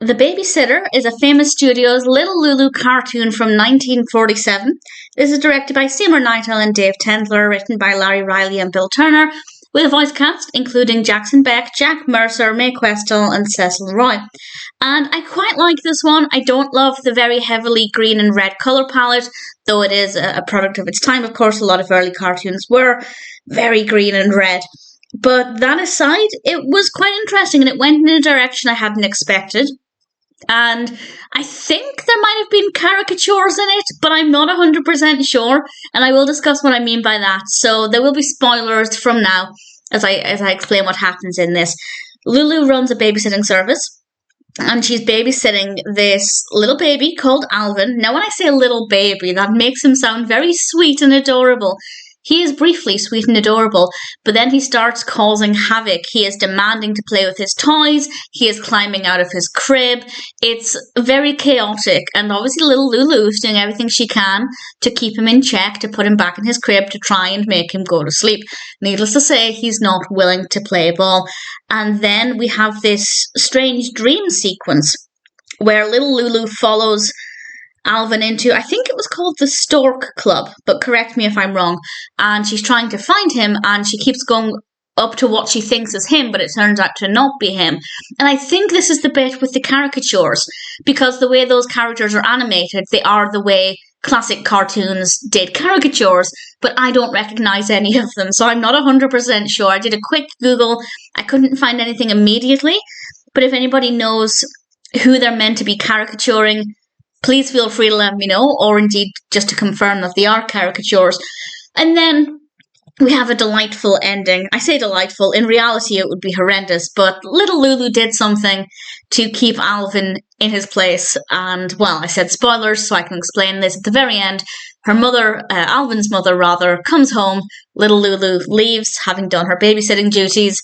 The Babysitter is a famous studio's Little Lulu cartoon from 1947. This is directed by Seymour Kneitel and Dave Tendlar, written by Larry Riley and Bill Turner, with a voice cast including Jackson Beck, Jack Mercer, Mae Questel, and Cecil Roy. And I quite like this one. I don't love the very heavily green and red colour palette, though it is a product of its time. Of course, a lot of early cartoons were very green and red. But that aside, it was quite interesting and it went in a direction I hadn't expected. And I think there might have been caricatures in it, but I'm not 100% sure, and I will discuss what I mean by that. So there will be spoilers from now as I explain what happens in this. Lulu runs a babysitting service, and she's babysitting this little baby called Alvin. Now, when I say little baby, that makes him sound very sweet and adorable. He is briefly sweet and adorable, but then he starts causing havoc. He is demanding to play with his toys. He is climbing out of his crib. It's very chaotic, and obviously little Lulu is doing everything she can to keep him in check, to put him back in his crib, to try and make him go to sleep. Needless to say, he's not willing to play ball. And then we have this strange dream sequence where little Lulu follows Alvin into, I think it was called the Stork Club, but correct me if I'm wrong, and she's trying to find him, and she keeps going up to what she thinks is him, but it turns out to not be him. And I think this is the bit with the caricatures, because the way those characters are animated, they are the way classic cartoons did caricatures, but I don't recognise any of them, so I'm not 100% sure. I did a quick Google, I couldn't find anything immediately, but if anybody knows who they're meant to be caricaturing, please feel free to let me know, or indeed just to confirm that they are caricatures. And then we have a delightful ending. I say delightful, in reality it would be horrendous, but little Lulu did something to keep Alvin in his place. And, well, I said spoilers, so I can explain this. At the very end, her mother, Alvin's mother rather, comes home. Little Lulu leaves, having done her babysitting duties,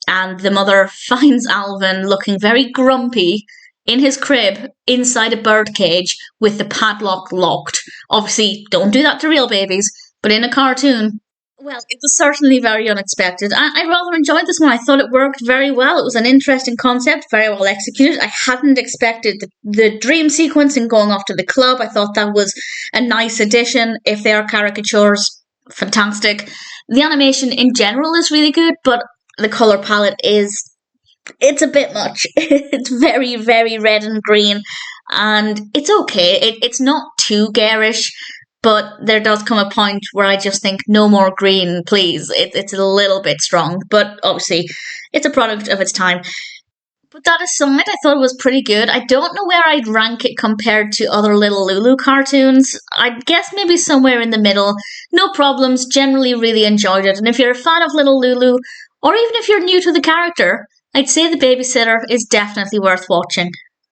and the mother finds Alvin looking very grumpy in his crib, inside a bird cage, with the padlock locked. Obviously, don't do that to real babies, but in a cartoon, well, it was certainly very unexpected. I rather enjoyed this one. I thought it worked very well. It was an interesting concept, very well executed. I hadn't expected the dream sequence and going off to the club. I thought that was a nice addition. If they are caricatures, fantastic. The animation in general is really good, but the colour palette it's a bit much. It's very, very red and green, and it's okay. It's not too garish, but there does come a point where I just think, no more green, please. It's a little bit strong, but obviously it's a product of its time. But that aside, I thought it was pretty good. I don't know where I'd rank it compared to other Little Lulu cartoons. I'd guess maybe somewhere in the middle. No problems, generally really enjoyed it. And if you're a fan of Little Lulu, or even if you're new to the character, I'd say The Babysitter is definitely worth watching.